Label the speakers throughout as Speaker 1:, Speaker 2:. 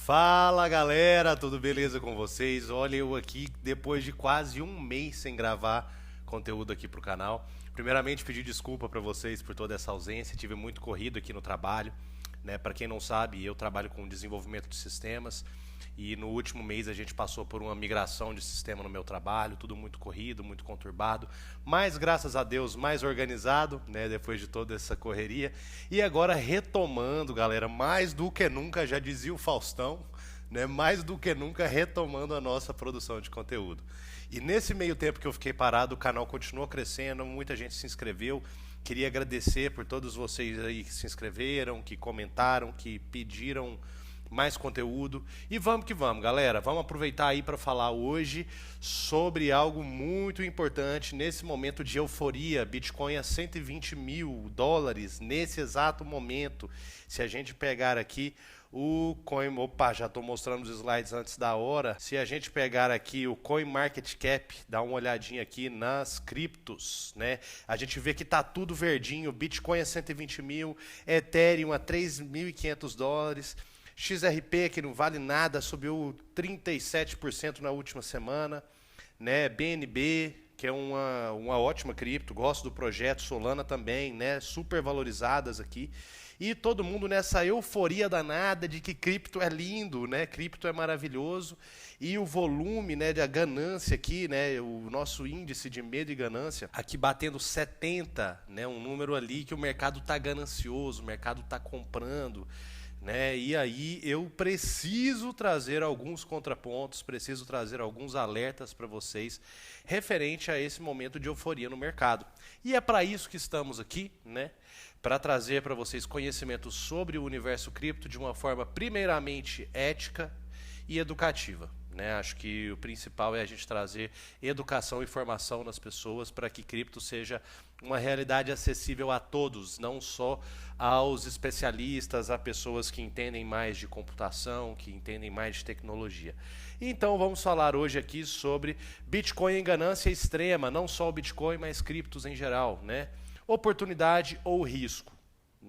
Speaker 1: Fala galera, tudo beleza com vocês? Olha eu aqui depois de quase um mês sem gravar conteúdo aqui pro canal. Primeiramente pedir desculpa para vocês por toda essa ausência, tive muito corrido aqui no trabalho, né? Para quem não sabe, eu trabalho com desenvolvimento de sistemas e no último mês a gente passou por uma migração de sistema no meu trabalho, tudo muito corrido, muito conturbado, mas graças a Deus mais organizado, né, depois de toda essa correria. E agora retomando, galera, mais do que nunca, já dizia o Faustão, né, mais do que nunca retomando a nossa produção de conteúdo. E nesse meio tempo que eu fiquei parado, o canal continuou crescendo, muita gente se inscreveu. Queria agradecer por todos vocês aí que se inscreveram, que comentaram, que pediram mais conteúdo. E vamos que vamos, galera. Vamos aproveitar aí para falar hoje sobre algo muito importante nesse momento de euforia. Bitcoin a 120 mil dólares nesse exato momento. Se a gente pegar aqui o Coin... Opa, já estou mostrando os slides antes da hora. Se a gente pegar aqui o CoinMarketCap, dá uma olhadinha aqui nas criptos, né? A gente vê que tá tudo verdinho. Bitcoin a 120 mil, Ethereum a 3.500 dólares. XRP, que não vale nada, subiu 37% na última semana, né? BNB, que é uma ótima cripto, gosto do projeto, Solana também, né? Super valorizadas aqui. E todo mundo nessa euforia danada de que cripto é lindo, né? Cripto é maravilhoso. E o volume, né, da ganância aqui, né, o nosso índice de medo e ganância, aqui batendo 70, né, um número ali que o mercado está ganancioso, o mercado está comprando. Né? E aí eu preciso trazer alguns contrapontos, preciso trazer alguns alertas para vocês referente a esse momento de euforia no mercado. E é para isso que estamos aqui, né? Para trazer para vocês conhecimento sobre o universo cripto de uma forma primeiramente ética e educativa. Né? Acho que o principal é a gente trazer educação e formação nas pessoas para que cripto seja uma realidade acessível a todos, não só aos especialistas, a pessoas que entendem mais de computação, que entendem mais de tecnologia. Então vamos falar hoje aqui sobre Bitcoin em ganância extrema, não só o Bitcoin, mas criptos em geral, né? Oportunidade ou risco.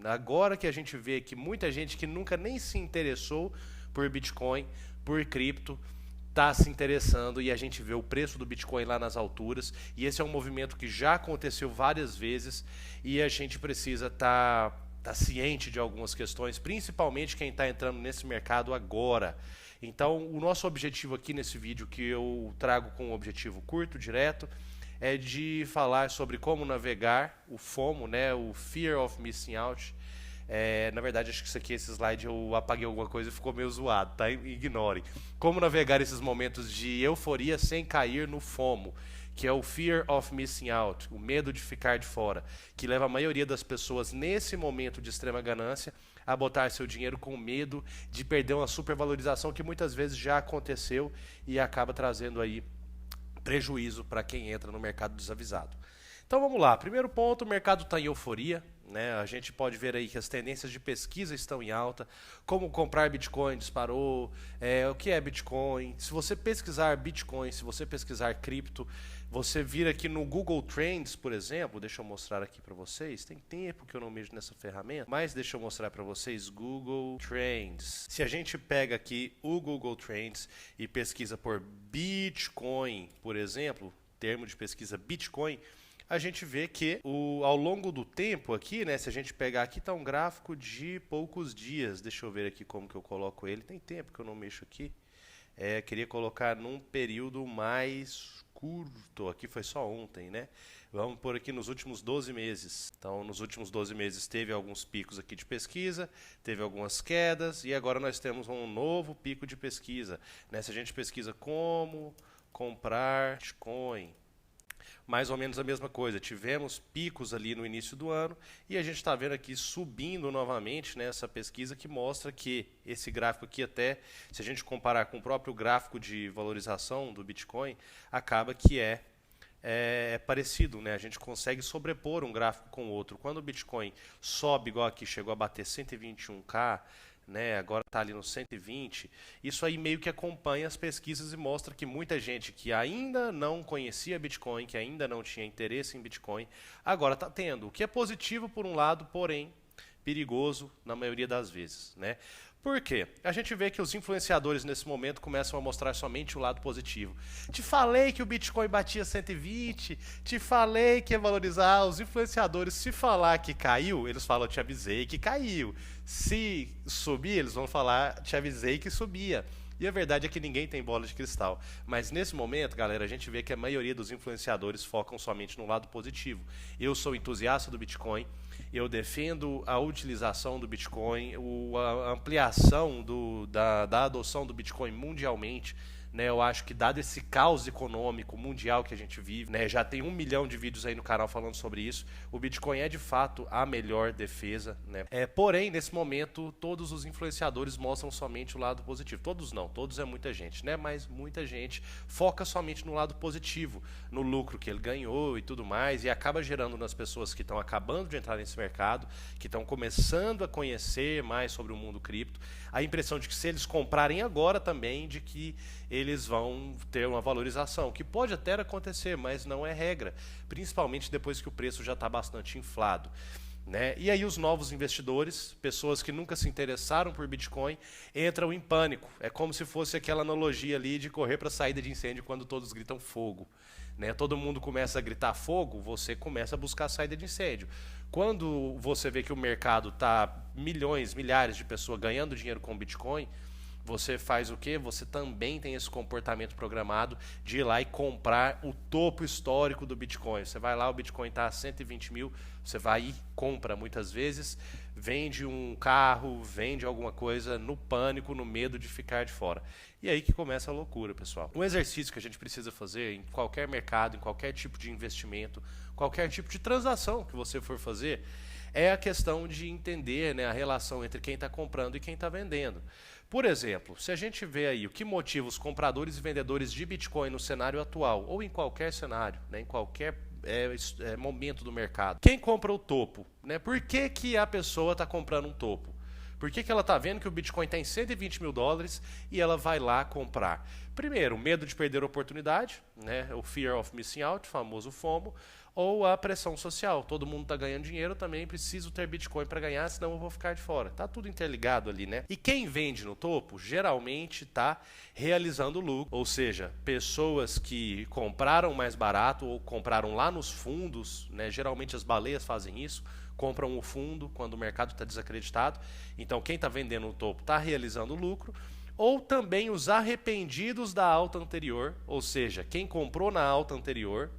Speaker 1: Agora que a gente vê que muita gente que nunca nem se interessou por Bitcoin, por cripto, está se interessando e a gente vê o preço do Bitcoin lá nas alturas, e esse é um movimento que já aconteceu várias vezes e a gente precisa estar ciente de algumas questões, principalmente quem está entrando nesse mercado agora. Então o nosso objetivo aqui nesse vídeo, que eu trago com um objetivo curto, direto, é de falar sobre como navegar o FOMO, né, o Fear of Missing Out. Na verdade, acho que isso aqui, esse slide, eu apaguei alguma coisa e ficou meio zoado, tá? Ignorem. Como navegar esses momentos de euforia sem cair no FOMO, que é o Fear of Missing Out, o medo de ficar de fora, que leva a maioria das pessoas nesse momento de extrema ganância a botar seu dinheiro com medo de perder uma supervalorização que muitas vezes já aconteceu e acaba trazendo aí prejuízo para quem entra no mercado desavisado. Então vamos lá, primeiro ponto, o mercado está em euforia, né? A gente pode ver aí que as tendências de pesquisa estão em alta, como comprar Bitcoin disparou, o que é Bitcoin. Se você pesquisar Bitcoin, se você pesquisar cripto, você vir aqui no Google Trends, por exemplo, deixa eu mostrar aqui para vocês, tem tempo que eu não mexo nessa ferramenta, mas deixa eu mostrar para vocês, Google Trends. Se a gente pega aqui o Google Trends e pesquisa por Bitcoin, por exemplo, termo de pesquisa Bitcoin, a gente vê que ao longo do tempo aqui, né, se a gente pegar aqui, está um gráfico de poucos dias. Deixa eu ver aqui como que eu coloco ele. Tem tempo que eu não mexo aqui. Queria colocar num período mais curto. Aqui foi só ontem, né? Vamos por aqui nos últimos 12 meses. Então, nos últimos 12 meses teve alguns picos aqui de pesquisa, teve algumas quedas e agora nós temos um novo pico de pesquisa. Né? Se a gente pesquisa como comprar Bitcoin, mais ou menos a mesma coisa, tivemos picos ali no início do ano e a gente está vendo aqui subindo novamente, né, essa pesquisa que mostra que esse gráfico aqui, até se a gente comparar com o próprio gráfico de valorização do Bitcoin, acaba que é parecido, né? A gente consegue sobrepor um gráfico com o outro. Quando o Bitcoin sobe, igual aqui, chegou a bater 121k, né, agora está ali no 120, isso aí meio que acompanha as pesquisas e mostra que muita gente que ainda não conhecia Bitcoin, que ainda não tinha interesse em Bitcoin, agora está tendo, o que é positivo por um lado, porém perigoso na maioria das vezes, né? Por quê? A gente vê que os influenciadores nesse momento começam a mostrar somente o lado positivo. Te falei que o Bitcoin batia 120, te falei que ia valorizar. Os influenciadores, se falar que caiu, eles falam, te avisei que caiu. Se subir, eles vão falar, te avisei que subia. E a verdade é que ninguém tem bola de cristal. Mas nesse momento, galera, a gente vê que a maioria dos influenciadores focam somente no lado positivo. Eu sou entusiasta do Bitcoin, eu defendo a utilização do Bitcoin, a ampliação da adoção do Bitcoin mundialmente. Né, eu acho que dado esse caos econômico mundial que a gente vive, né, já tem 1 milhão de vídeos aí no canal falando sobre isso, o Bitcoin é de fato a melhor defesa. Né? Porém, nesse momento, todos os influenciadores mostram somente o lado positivo. Todos não, todos é muita gente, né? Mas muita gente foca somente no lado positivo, no lucro que ele ganhou e tudo mais, e acaba gerando nas pessoas que estão acabando de entrar nesse mercado, que estão começando a conhecer mais sobre o mundo cripto, a impressão de que se eles comprarem agora também, de que eles vão ter uma valorização, que pode até acontecer, mas não é regra, principalmente depois que o preço já está bastante inflado. Né? E aí os novos investidores, pessoas que nunca se interessaram por Bitcoin, entram em pânico. É como se fosse aquela analogia ali de correr para a saída de incêndio quando todos gritam fogo. Né? Todo mundo começa a gritar fogo, você começa a buscar a saída de incêndio. Quando você vê que o mercado está milhões, milhares de pessoas ganhando dinheiro com Bitcoin, você faz o quê? Você também tem esse comportamento programado de ir lá e comprar o topo histórico do Bitcoin. Você vai lá, o Bitcoin está a 120 mil, você vai e compra muitas vezes, vende um carro, vende alguma coisa no pânico, no medo de ficar de fora. E aí que começa a loucura, pessoal. Um exercício que a gente precisa fazer em qualquer mercado, em qualquer tipo de investimento, qualquer tipo de transação que você for fazer, é a questão de entender, né, a relação entre quem está comprando e quem está vendendo. Por exemplo, se a gente vê aí o que motiva os compradores e vendedores de Bitcoin no cenário atual, ou em qualquer cenário, né, em qualquer momento do mercado. Quem compra o topo? Né? Por que, que a pessoa está comprando um topo? Por que, que ela está vendo que o Bitcoin está em 120 mil dólares e ela vai lá comprar? Primeiro, o medo de perder a oportunidade, né? O Fear of Missing Out, famoso FOMO, ou a pressão social. Todo mundo está ganhando dinheiro, também preciso ter Bitcoin para ganhar, senão eu vou ficar de fora. Tá tudo interligado ali, né? E quem vende no topo, geralmente está realizando lucro, ou seja, pessoas que compraram mais barato ou compraram lá nos fundos, né? Geralmente as baleias fazem isso, compram o fundo quando o mercado está desacreditado. Então quem está vendendo no topo está realizando lucro. Ou também os arrependidos da alta anterior, ou seja, quem comprou na alta anterior,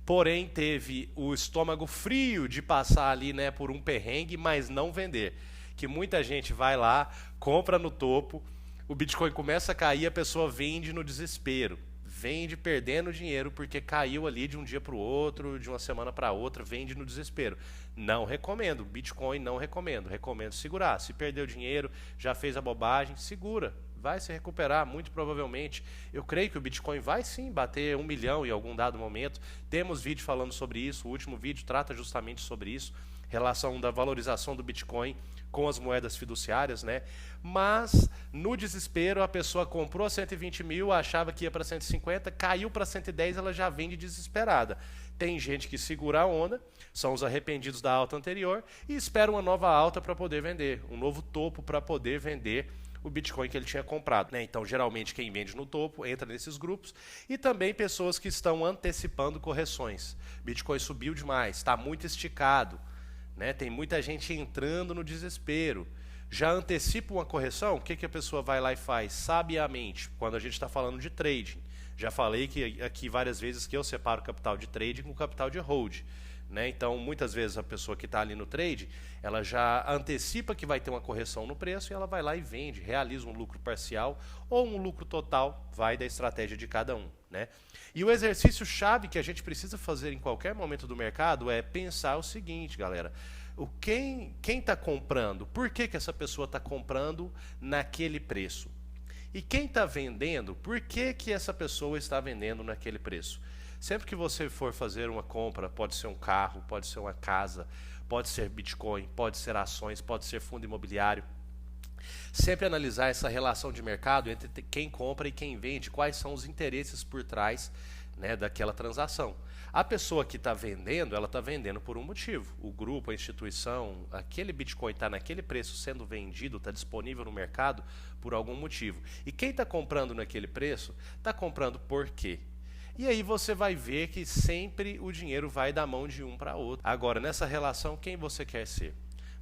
Speaker 1: porém teve o estômago frio de passar ali, né, por um perrengue, mas não vender. Que muita gente vai lá, compra no topo, o Bitcoin começa a cair, a pessoa vende no desespero. Vende perdendo dinheiro porque caiu ali de um dia para o outro, de uma semana para outra, vende no desespero. Não recomendo, Bitcoin não recomendo, recomendo segurar. Se perdeu dinheiro, já fez a bobagem, segura. Vai se recuperar, muito provavelmente. Eu creio que o Bitcoin vai sim bater 1 milhão em algum dado momento. Temos vídeo falando sobre isso, o último vídeo trata justamente sobre isso, relação da valorização do Bitcoin com as moedas fiduciárias, né? Mas, no desespero, a pessoa comprou a 120 mil, achava que ia para 150, caiu para 110, ela já vende desesperada. Tem gente que segura a onda, são os arrependidos da alta anterior, e espera uma nova alta para poder vender, um novo topo para poder vender o Bitcoin que ele tinha comprado. Né? Então, geralmente, quem vende no topo entra nesses grupos. E também pessoas que estão antecipando correções. Bitcoin subiu demais, está muito esticado. Né? Tem muita gente entrando no desespero. Já antecipa uma correção? O que, que a pessoa vai lá e faz? Sabiamente, quando a gente está falando de trading. Já falei que aqui várias vezes que eu separo o capital de trading com o capital de hold. Né? Então, muitas vezes a pessoa que está ali no trade, ela já antecipa que vai ter uma correção no preço e ela vai lá e vende, realiza um lucro parcial ou um lucro total, vai da estratégia de cada um. Né? E o exercício-chave que a gente precisa fazer em qualquer momento do mercado é pensar o seguinte, galera. Quem está comprando, por que, que essa pessoa está comprando naquele preço? E quem está vendendo, por que, que essa pessoa está vendendo naquele preço? Sempre que você for fazer uma compra, pode ser um carro, pode ser uma casa, pode ser Bitcoin, pode ser ações, pode ser fundo imobiliário. Sempre analisar essa relação de mercado entre quem compra e quem vende, quais são os interesses por trás né, daquela transação. A pessoa que está vendendo, ela está vendendo por um motivo. O grupo, a instituição, aquele Bitcoin está naquele preço sendo vendido, está disponível no mercado por algum motivo. E quem está comprando naquele preço, está comprando por quê? E aí você vai ver que sempre o dinheiro vai da mão de um para outro. Agora, nessa relação, quem você quer ser?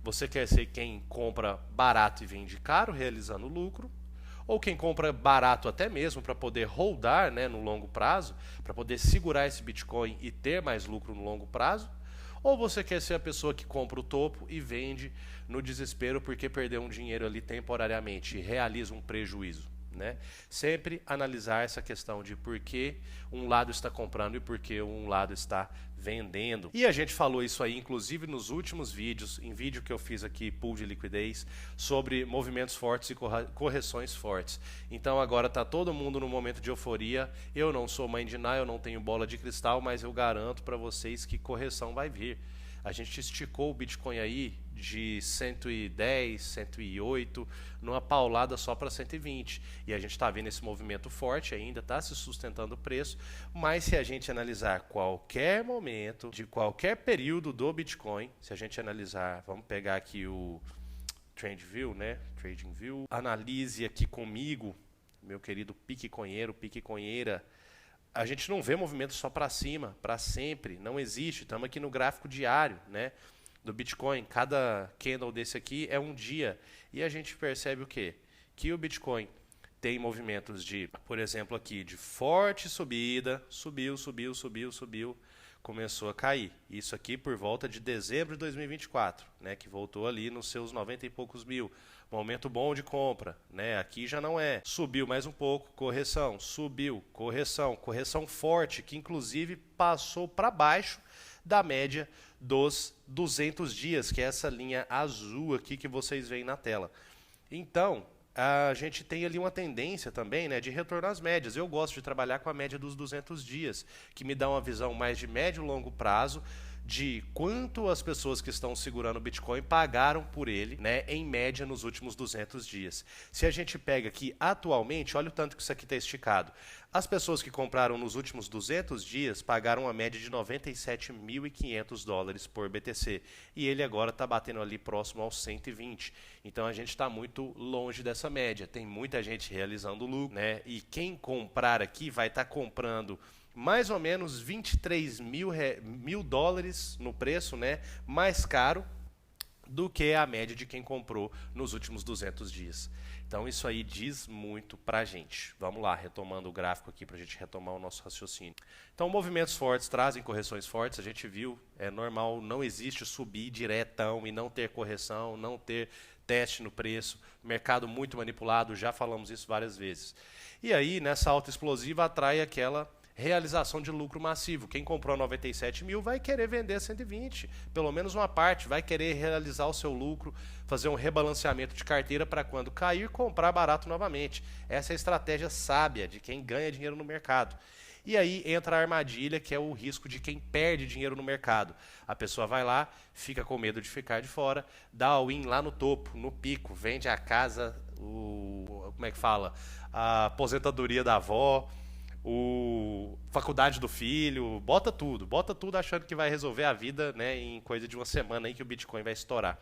Speaker 1: Você quer ser quem compra barato e vende caro, realizando lucro? Ou quem compra barato até mesmo para poder holdar, né, no longo prazo, para poder segurar esse Bitcoin e ter mais lucro no longo prazo? Ou você quer ser a pessoa que compra o topo e vende no desespero porque perdeu um dinheiro ali temporariamente e realiza um prejuízo? Né? Sempre analisar essa questão de por que um lado está comprando e por que um lado está vendendo. E a gente falou isso aí, inclusive, nos últimos vídeos, em vídeo que eu fiz aqui, pool de liquidez, sobre movimentos fortes e correções fortes. Então agora está todo mundo no momento de euforia. Eu não sou mãe de Ná, eu não tenho bola de cristal, mas eu garanto para vocês que correção vai vir. A gente esticou o Bitcoin aí de 110, 108, numa paulada só para 120. E a gente está vendo esse movimento forte ainda, está se sustentando o preço, mas se a gente analisar qualquer momento, de qualquer período do Bitcoin, se a gente analisar, vamos pegar aqui o TradingView, né? TradingView, analise aqui comigo, meu querido piqueconheiro, piqueconheira. A gente não vê movimento só para cima, para sempre, não existe. Estamos aqui no gráfico diário, né, do Bitcoin. Cada candle desse aqui é um dia. E a gente percebe o quê? Que o Bitcoin tem movimentos de, por exemplo, aqui, de forte subida, subiu, subiu, subiu, subiu, começou a cair. Isso aqui por volta de dezembro de 2024, né, que voltou ali nos seus 90 e poucos mil. Momento bom de compra, né? Aqui já não é. Subiu mais um pouco, correção, subiu, correção, correção forte, que inclusive passou para baixo da média dos 200 dias, que é essa linha azul aqui que vocês veem na tela. Então, a gente tem ali uma tendência também, né, de retornar às médias. Eu gosto de trabalhar com a média dos 200 dias, que me dá uma visão mais de médio e longo prazo, de quanto as pessoas que estão segurando o Bitcoin pagaram por ele, né, em média nos últimos 200 dias. Se a gente pega aqui atualmente, olha o tanto que isso aqui está esticado. As pessoas que compraram nos últimos 200 dias pagaram uma média de 97.500 dólares por BTC. E ele agora está batendo ali próximo aos 120. Então a gente está muito longe dessa média. Tem muita gente realizando lucro, né? E quem comprar aqui vai estar comprando mais ou menos 23 mil dólares no preço, né, mais caro do que a média de quem comprou nos últimos 200 dias. Então isso aí diz muito pra gente. Vamos lá, retomando o gráfico aqui para a gente retomar o nosso raciocínio. Então movimentos fortes trazem correções fortes, a gente viu, é normal, não existe subir diretão e não ter correção, não ter teste no preço, mercado muito manipulado, já falamos isso várias vezes. E aí nessa alta explosiva atrai aquela realização de lucro massivo. Quem comprou 97 mil vai querer vender 120, pelo menos uma parte, vai querer realizar o seu lucro, fazer um rebalanceamento de carteira para quando cair, comprar barato novamente. Essa é a estratégia sábia de quem ganha dinheiro no mercado. E aí entra a armadilha, que é o risco de quem perde dinheiro no mercado. A pessoa vai lá, fica com medo de ficar de fora, dá all-in lá no topo, no pico, vende a casa, como é que fala? A aposentadoria da avó, faculdade do filho, bota tudo achando que vai resolver a vida, né, em coisa de uma semana aí que o Bitcoin vai estourar.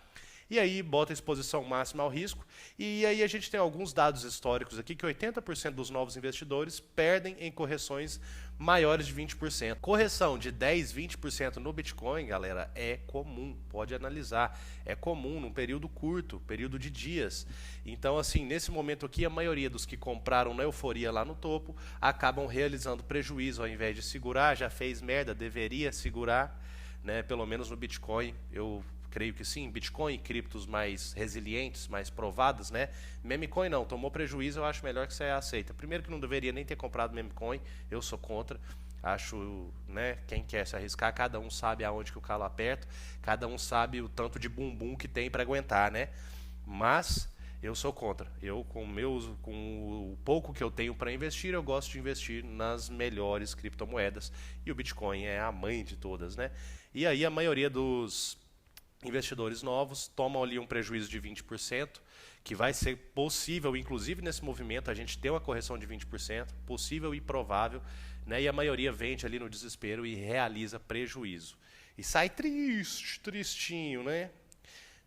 Speaker 1: E aí bota a exposição máxima ao risco, e aí a gente tem alguns dados históricos aqui que 80% dos novos investidores perdem em correções maiores de 20%. Correção de 10, 20% no Bitcoin, galera, é comum, pode analisar, é comum num período curto, período de dias. Então, assim, nesse momento aqui, a maioria dos que compraram na euforia lá no topo acabam realizando prejuízo ao invés de segurar, já fez merda, deveria segurar, né, pelo menos no Bitcoin, eu creio que sim, Bitcoin e criptos mais resilientes, mais provadas, né? Memecoin não, tomou prejuízo, eu acho melhor que você aceita. Primeiro que não deveria nem ter comprado Memecoin, eu sou contra. Acho, né, quem quer se arriscar, cada um sabe aonde que o calo aperta, cada um sabe o tanto de bumbum que tem para aguentar, né? Mas eu sou contra. Eu, com o pouco que eu tenho para investir, eu gosto de investir nas melhores criptomoedas. E o Bitcoin é a mãe de todas, né? E aí a maioria dos investidores novos tomam ali um prejuízo de 20%, que vai ser possível, inclusive nesse movimento, a gente ter uma correção de 20%, possível e provável, né? E a maioria vende ali no desespero e realiza prejuízo. E sai tristinho, né?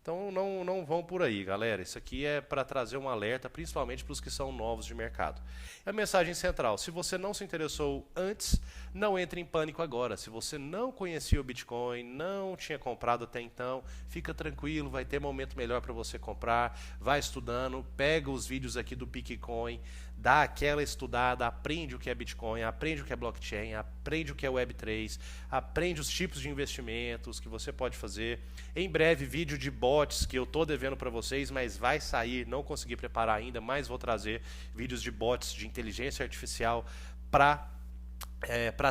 Speaker 1: Então não vão por aí, galera. Isso aqui é para trazer um alerta, principalmente para os que são novos de mercado. A mensagem central: se você não se interessou antes, não entre em pânico agora. Se você não conhecia o Bitcoin, não tinha comprado até então, fica tranquilo, vai ter momento melhor para você comprar. Vai estudando, pega os vídeos aqui do Pickcoin, dá aquela estudada, aprende o que é Bitcoin, aprende o que é blockchain, aprende o que é Web3, aprende os tipos de investimentos que você pode fazer. Em breve, vídeo de bots que eu estou devendo para vocês, mas vai sair, não consegui preparar ainda, mas vou trazer vídeos de bots de inteligência artificial para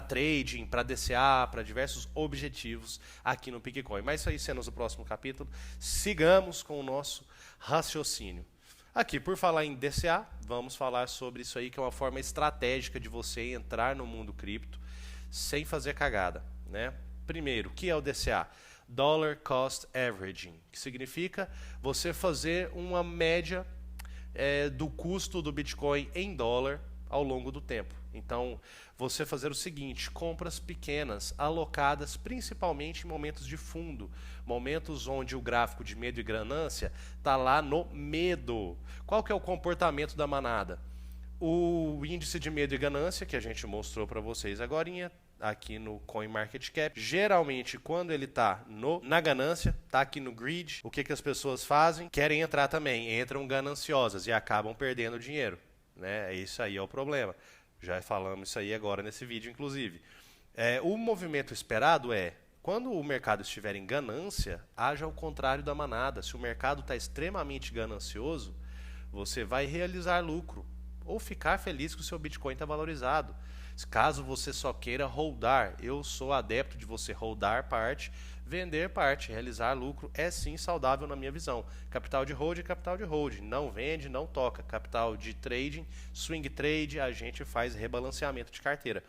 Speaker 1: trading, para DCA, para diversos objetivos aqui no Pickcoin. Mas isso aí cenas do próximo capítulo. Sigamos com o nosso raciocínio. Aqui, por falar em DCA, vamos falar sobre isso aí, que é uma forma estratégica de você entrar no mundo cripto sem fazer cagada, né? Primeiro, o que é o DCA? Dollar Cost Averaging, que significa você fazer uma média do custo do Bitcoin em dólar ao longo do tempo. Então, você fazer o seguinte: compras pequenas, alocadas principalmente em momentos de fundo, momentos onde o gráfico de medo e ganância está lá no medo. Qual que é o comportamento da manada? O índice de medo e ganância, que a gente mostrou para vocês agorinha, aqui no CoinMarketCap, geralmente quando ele está na ganância, está aqui no greed, o que as pessoas fazem? Querem entrar também, entram gananciosas e acabam perdendo dinheiro, né? Isso aí é o problema. Já falamos isso aí agora nesse vídeo, inclusive. O movimento esperado é, quando o mercado estiver em ganância, haja ao contrário da manada. Se o mercado está extremamente ganancioso, você vai realizar lucro ou ficar feliz que o seu Bitcoin está valorizado. Caso você só queira holdar, eu sou adepto de você holdar parte, vender parte, realizar lucro é sim saudável na minha visão. Capital de hold é capital de hold, não vende, não toca. Capital de trading, swing trade, a gente faz rebalanceamento de carteira.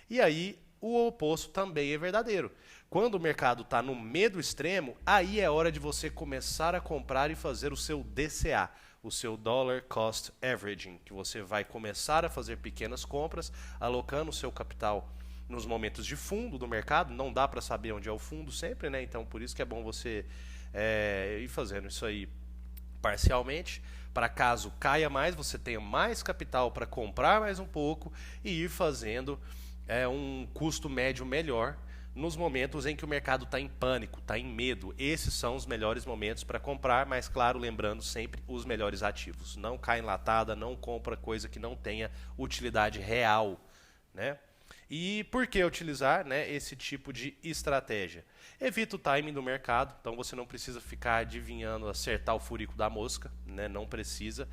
Speaker 1: E aí o oposto também é verdadeiro. Quando o mercado está no medo extremo, aí é hora de você começar a comprar e fazer o seu DCA, o seu Dollar Cost Averaging, que você vai começar a fazer pequenas compras, alocando o seu capital nos momentos de fundo do mercado. Não dá para saber onde é o fundo sempre, né? Então por isso que é bom você ir fazendo isso aí parcialmente, para caso caia mais, você tenha mais capital para comprar mais um pouco e ir fazendo um custo médio melhor nos momentos em que o mercado está em pânico, está em medo. Esses são os melhores momentos para comprar, mas claro, lembrando sempre os melhores ativos. Não cai em latada, não compra coisa que não tenha utilidade real, né? E por que utilizar, né, esse tipo de estratégia? Evita o timing do mercado, então você não precisa ficar adivinhando, acertar o furico da mosca, né? Não precisa.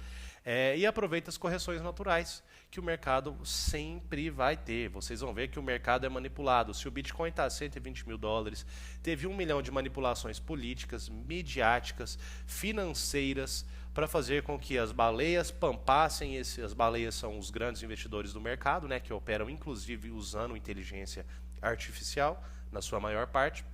Speaker 1: E aproveita as correções naturais que o mercado sempre vai ter. Vocês vão ver que o mercado é manipulado. Se o Bitcoin está a 120 mil dólares, teve 1 milhão de manipulações políticas, midiáticas, financeiras, para fazer com que as baleias pampassem. As baleias são os grandes investidores do mercado, né, que operam inclusive usando inteligência artificial, na sua maior parte.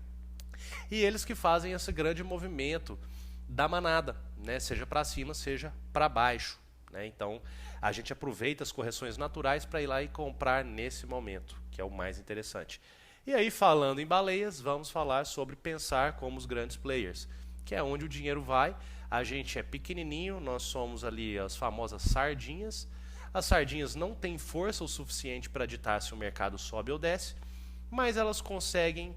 Speaker 1: E eles que fazem esse grande movimento da manada, né, seja para cima, seja para baixo, né? Então a gente aproveita as correções naturais para ir lá e comprar nesse momento, que é o mais interessante. E aí, falando em baleias, vamos falar sobre pensar como os grandes players, que é onde o dinheiro vai. A gente é pequenininho, nós somos ali as famosas sardinhas. As sardinhas não têm força o suficiente para ditar se o mercado sobe ou desce, mas elas conseguem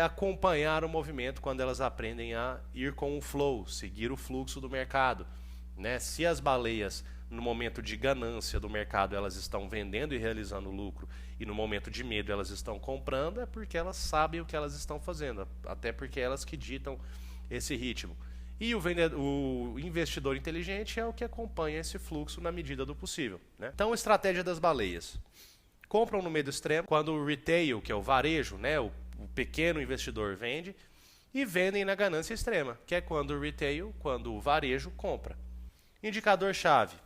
Speaker 1: acompanhar o movimento quando elas aprendem a ir com o flow, seguir o fluxo do mercado, né? Se as baleias, no momento de ganância do mercado, elas estão vendendo e realizando lucro, e no momento de medo elas estão comprando, é porque elas sabem o que elas estão fazendo, até porque elas que ditam esse ritmo. E o investidor inteligente é o que acompanha esse fluxo na medida do possível, né? Então, a estratégia das baleias: compram no medo extremo, quando o retail, que é o varejo, né, o pequeno investidor, vende, e vendem na ganância extrema, que é quando o retail, quando o varejo compra. Indicador-chave: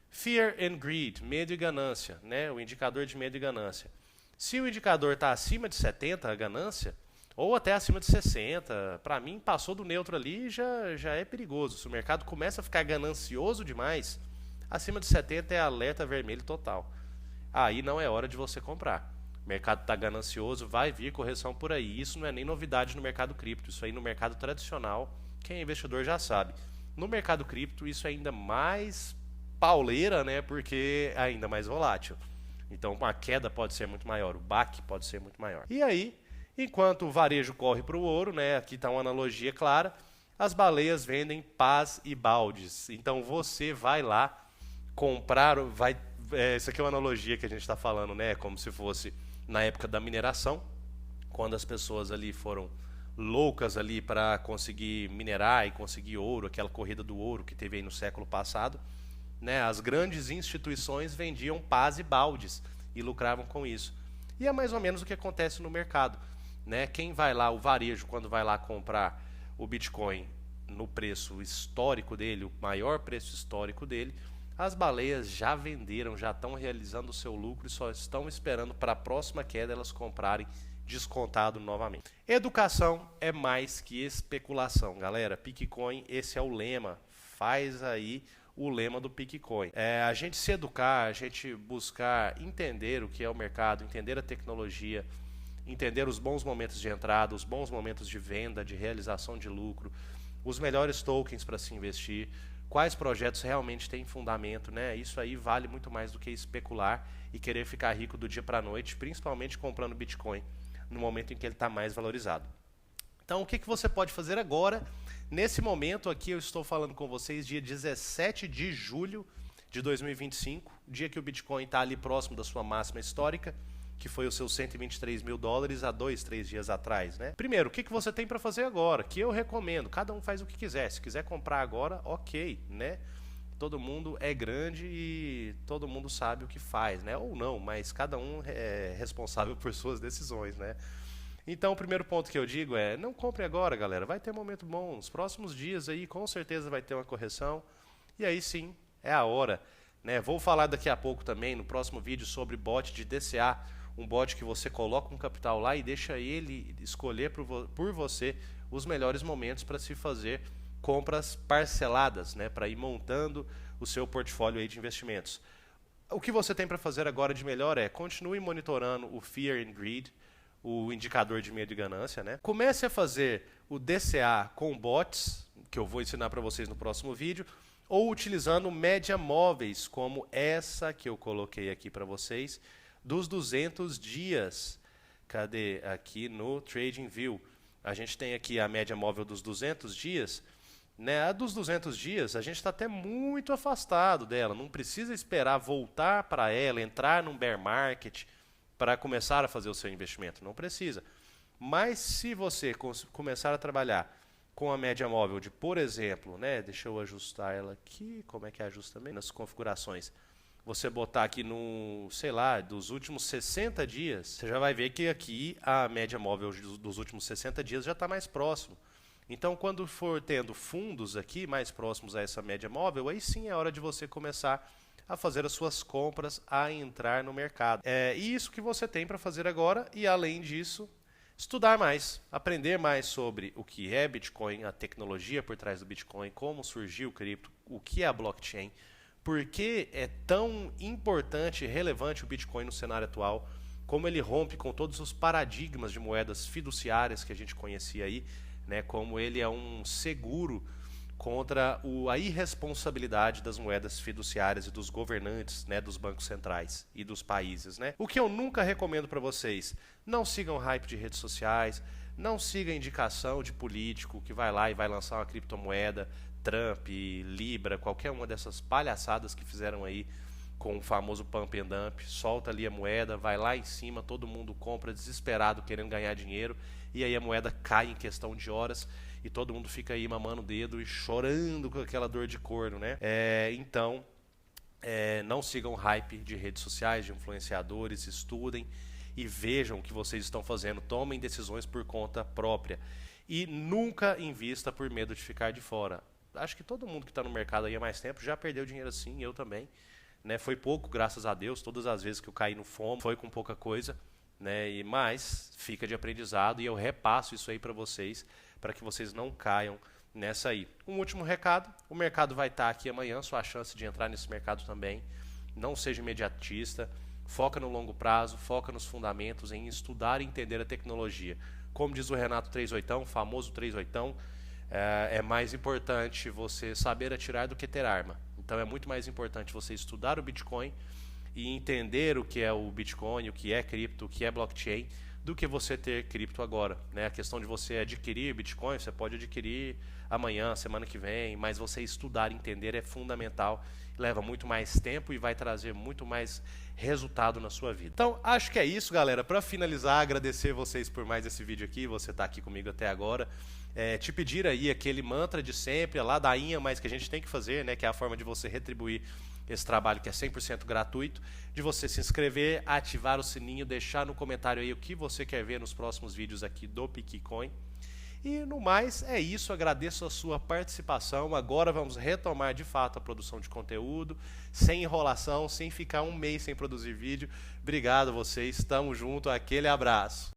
Speaker 1: Fear and Greed, medo e ganância, né? O indicador de medo e ganância. Se o indicador está acima de 70, a ganância, ou até acima de 60. Para mim, passou do neutro ali já é perigoso. Se o mercado começa a ficar ganancioso demais, acima de 70 é alerta vermelho total. Aí não é hora de você comprar. O mercado está ganancioso, vai vir correção por aí. Isso não é nem novidade no mercado cripto. Isso aí no mercado tradicional, quem é investidor já sabe. No mercado cripto, isso é ainda mais pauleira, né? Porque é ainda mais volátil. Então a queda pode ser muito maior, o baque pode ser muito maior. E aí, enquanto o varejo corre para o ouro, né? Aqui está uma analogia clara. As baleias vendem pás e baldes. Então você vai lá comprar, isso aqui é uma analogia que a gente está falando, né? Como se fosse na época da mineração, quando as pessoas ali foram loucas ali para conseguir minerar e conseguir ouro, aquela corrida do ouro que teve aí no século passado, né? As grandes instituições vendiam pás e baldes e lucravam com isso. E é mais ou menos o que acontece no mercado, né? Quem vai lá, o varejo, quando vai lá comprar o Bitcoin no preço histórico dele, o maior preço histórico dele, as baleias já venderam, já estão realizando o seu lucro e só estão esperando para a próxima queda elas comprarem descontado novamente. Educação é mais que especulação, galera. Pickcoin, esse é o lema. Faz aí o lema do Pickcoin. A gente se educar, a gente buscar entender o que é o mercado, entender a tecnologia, entender os bons momentos de entrada, os bons momentos de venda, de realização de lucro, os melhores tokens para se investir, quais projetos realmente têm fundamento, né? Isso aí vale muito mais do que especular e querer ficar rico do dia para a noite, principalmente comprando Bitcoin no momento em que ele está mais valorizado. Então, o que você pode fazer agora? Nesse momento aqui, eu estou falando com vocês dia 17 de julho de 2025, dia que o Bitcoin está ali próximo da sua máxima histórica, que foi os seus 123 mil dólares há 2-3 dias atrás, né? Primeiro, o que você tem para fazer agora? Que eu recomendo, cada um faz o que quiser. Se quiser comprar agora, ok, né? Todo mundo é grande e todo mundo sabe o que faz, né? Ou não, mas cada um é responsável por suas decisões, né? Então, o primeiro ponto que eu digo é, não compre agora, galera. Vai ter momento bom. Nos próximos dias aí, com certeza vai ter uma correção. E aí sim, é a hora, né? Vou falar daqui a pouco também, no próximo vídeo, sobre bot de DCA. Um bot que você coloca um capital lá e deixa ele escolher por você os melhores momentos para se fazer compras parceladas, né, para ir montando o seu portfólio aí de investimentos. O que você tem para fazer agora de melhor é continue monitorando o Fear and Greed, o indicador de medo e ganância, né? Comece a fazer o DCA com bots, que eu vou ensinar para vocês no próximo vídeo, ou utilizando média móveis, como essa que eu coloquei aqui para vocês, dos 200 dias. Cadê? Aqui no TradingView. A gente tem aqui a média móvel dos 200 dias. Né? A dos 200 dias, a gente está até muito afastado dela. Não precisa esperar voltar para ela, entrar num bear market para começar a fazer o seu investimento. Não precisa. Mas se você começar a trabalhar com a média móvel de, por exemplo, né? Deixa eu ajustar ela aqui. Como é que ajusta também? Nas configurações. Você botar aqui no, sei lá, dos últimos 60 dias, você já vai ver que aqui a média móvel dos últimos 60 dias já está mais próximo. Então, quando for tendo fundos aqui mais próximos a essa média móvel, aí sim é hora de você começar a fazer as suas compras, a entrar no mercado. É isso que você tem para fazer agora e, além disso, estudar mais, aprender mais sobre o que é Bitcoin, a tecnologia por trás do Bitcoin, como surgiu o cripto, o que é a blockchain, por que é tão importante e relevante o Bitcoin no cenário atual, como ele rompe com todos os paradigmas de moedas fiduciárias que a gente conhecia aí, né, como ele é um seguro contra a irresponsabilidade das moedas fiduciárias e dos governantes, né, dos bancos centrais e dos países, né? O que eu nunca recomendo para vocês, não sigam hype de redes sociais, não sigam indicação de político que vai lá e vai lançar uma criptomoeda, Trump, Libra, qualquer uma dessas palhaçadas que fizeram aí com o famoso pump and dump, solta ali a moeda, vai lá em cima, todo mundo compra desesperado querendo ganhar dinheiro e aí a moeda cai em questão de horas e todo mundo fica aí mamando o dedo e chorando com aquela dor de corno, né? Então, não sigam hype de redes sociais, de influenciadores, estudem e vejam o que vocês estão fazendo, tomem decisões por conta própria e nunca invista por medo de ficar de fora. Acho que todo mundo que está no mercado aí há mais tempo já perdeu dinheiro assim, eu também. Né? Foi pouco, graças a Deus, todas as vezes que eu caí no FOMO foi com pouca coisa. né? E mais fica de aprendizado e eu repasso isso aí para que vocês não caiam nessa aí. Um último recado, o mercado vai estar aqui amanhã, sua chance de entrar nesse mercado também. Não seja imediatista, foca no longo prazo, foca nos fundamentos, em estudar e entender a tecnologia. Como diz o Renato 38, o famoso 38, é mais importante você saber atirar do que ter arma. Então é muito mais importante você estudar o Bitcoin e entender o que é o Bitcoin, o que é cripto, o que é blockchain, do que você ter cripto agora, né? A questão de você adquirir Bitcoin, você pode adquirir amanhã, semana que vem, mas você estudar e entender é fundamental, leva muito mais tempo e vai trazer muito mais resultado na sua vida. Então, acho que é isso, galera. Para finalizar, agradecer vocês por mais esse vídeo aqui, você tá aqui comigo até agora. Te pedir aí aquele mantra de sempre, a ladainha, mas que a gente tem que fazer, né? Que é a forma de você retribuir esse trabalho que é 100% gratuito, de você se inscrever, ativar o sininho, deixar no comentário aí o que você quer ver nos próximos vídeos aqui do Piquicoin. E no mais, é isso, agradeço a sua participação. Agora vamos retomar de fato a produção de conteúdo, sem enrolação, sem ficar um mês sem produzir vídeo. Obrigado a vocês, tamo junto, aquele abraço.